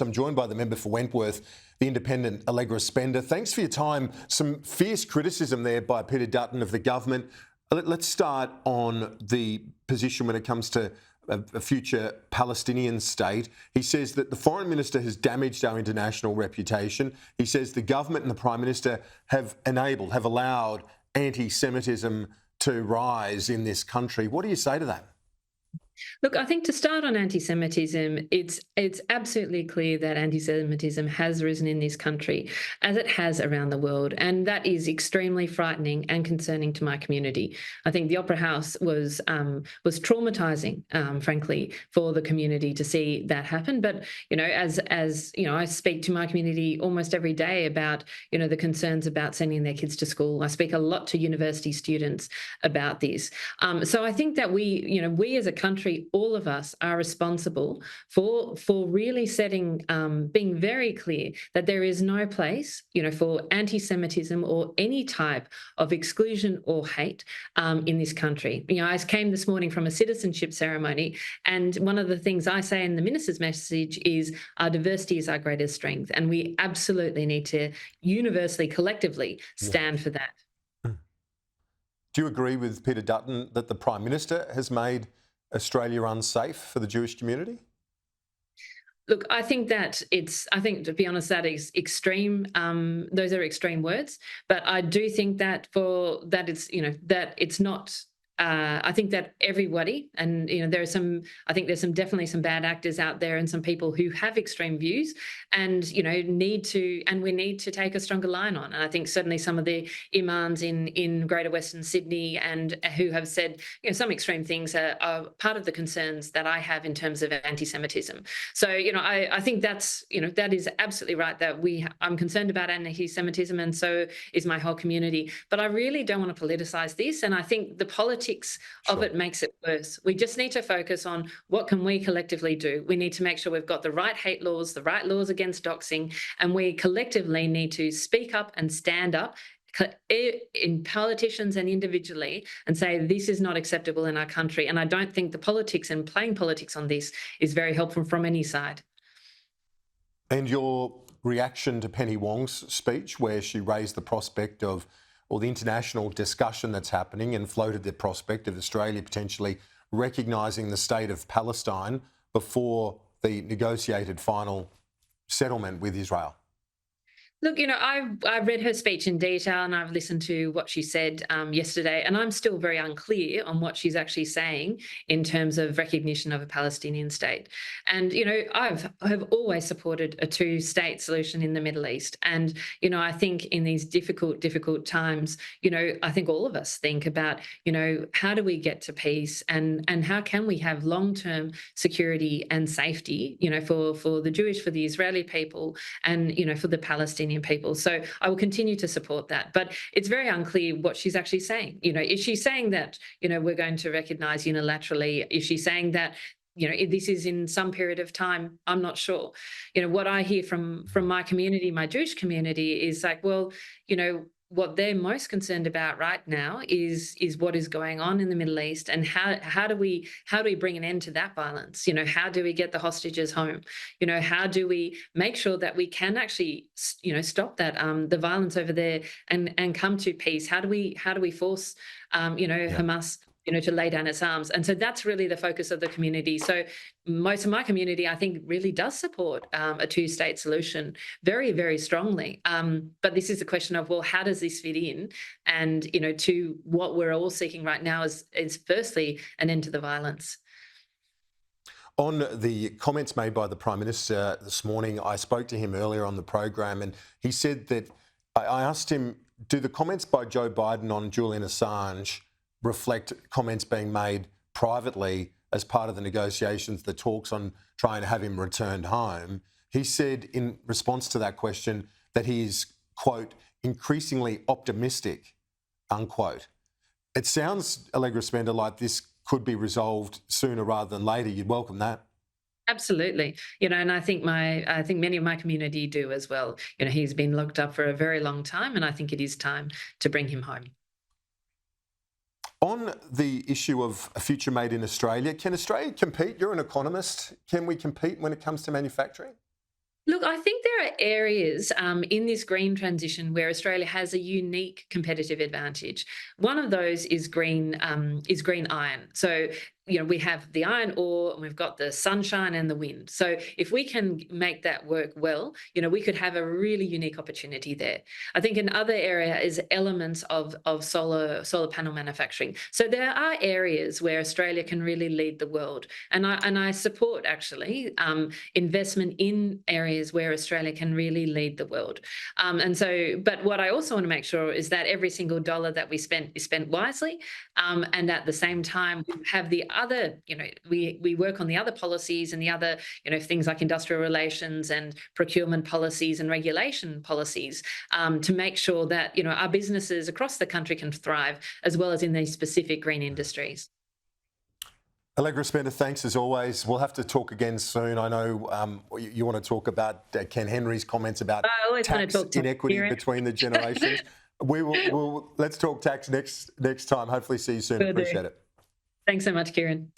I'm joined by the member for Wentworth, the independent Allegra Spender. Thanks for your time. Some fierce criticism there by Peter Dutton of the government. Let's start on the position when it comes to a future Palestinian state. He says that the foreign minister has damaged our international reputation. He says the government and the prime minister have allowed anti-Semitism to rise in this country. What do you say to that? Look, I think to start on anti-Semitism, it's absolutely clear that anti-Semitism has risen in this country, as it has around the world, and that is extremely frightening and concerning to my community. I think the Opera House was traumatising, frankly, for the community to see that happen. But as you know, I speak to my community almost every day about the concerns about sending their kids to school. I speak a lot to university students about this. So I think that we as a country, all of us are responsible for really being very clear that there is no place, for anti-Semitism or any type of exclusion or hate in this country. I came this morning from a citizenship ceremony, and one of the things I say in the minister's message is our diversity is our greatest strength, and we absolutely need to universally, collectively stand for that. Do you agree with Peter Dutton that the Prime Minister has made Australia unsafe for the Jewish community? Look, I think to be honest, that is extreme. Those are extreme words, but I do think that that it's not. I think that everybody, and there's definitely some bad actors out there and some people who have extreme views, and we need to take a stronger line on. And I think certainly some of the imams in Greater Western Sydney and who have said some extreme things are part of the concerns that I have in terms of anti-Semitism. So I think that is absolutely right, that I'm concerned about anti-Semitism, and so is my whole community. But I really don't want to politicise this, and I think the politics of it makes it worse. We just need to focus on what can we collectively do. We need to make sure we've got the right hate laws, the right laws against doxing, and we collectively need to speak up and stand up in politicians and individually and say this is not acceptable in our country. And I don't think the politics and playing politics on this is very helpful from any side. And your reaction to Penny Wong's speech, where she raised the prospect of, or the international discussion that's happening, and floated the prospect of Australia potentially recognising the state of Palestine before the negotiated final settlement with Israel? Look, I've read her speech in detail, and I've listened to what she said yesterday, and I'm still very unclear on what she's actually saying in terms of recognition of a Palestinian state. And I've always supported a two-state solution in the Middle East, and I think in these difficult times, I think all of us think about how do we get to peace, and how can we have long-term security and safety, for the Jewish, for the Israeli people, and for the Palestinian people. So I will continue to support that. But it's very unclear what she's actually saying. Is she saying that, we're going to recognise unilaterally? Is she saying that, this is in some period of time? I'm not sure. What I hear from my community, my Jewish community, is like, well, what they're most concerned about right now is what is going on in the Middle East, and how do we bring an end to that violence? How do we get the hostages home? How do we make sure that we can actually stop that the violence over there and come to peace? How do we force Hamas to lay down its arms? And so that's really the focus of the community. So most of my community, I think, really does support a two-state solution very, very strongly. But this is a question of, well, how does this fit in? And, to what we're all seeking right now is firstly an end to the violence. On the comments made by the Prime Minister this morning, I spoke to him earlier on the program, and he said that I asked him, do the comments by Joe Biden on Julian Assange reflect comments being made privately as part of the negotiations, the talks on trying to have him returned home? He said in response to that question that he is, quote, increasingly optimistic, unquote. It sounds, Allegra Spender, like this could be resolved sooner rather than later. You'd welcome that? Absolutely. And I think many of my community do as well. He's been locked up for a very long time, and I think it is time to bring him home. On the issue of a future made in Australia, can Australia compete? You're an economist. Can we compete when it comes to manufacturing? Look, I think there are areas in this green transition where Australia has a unique competitive advantage. One of those is green iron. So, we have the iron ore and we've got the sunshine and the wind. So if we can make that work well, we could have a really unique opportunity there. I think another area is elements of solar panel manufacturing. So there are areas where Australia can really lead the world, and I support actually investment in areas where Australia can really lead the world. But what I also want to make sure is that every single dollar that we spend is spent wisely, and at the same time we have the other, we work on the other policies and the other, things like industrial relations and procurement policies and regulation policies, to make sure that, our businesses across the country can thrive, as well as in these specific green industries. Allegra Spender, thanks as always. We'll have to talk again soon. I know you want to talk about Ken Henry's comments about I always want tax to talk to inequity Kieran. between the generations. Let's talk tax next time. Hopefully see you soon. Will do. Appreciate it. Thanks so much, Kieran.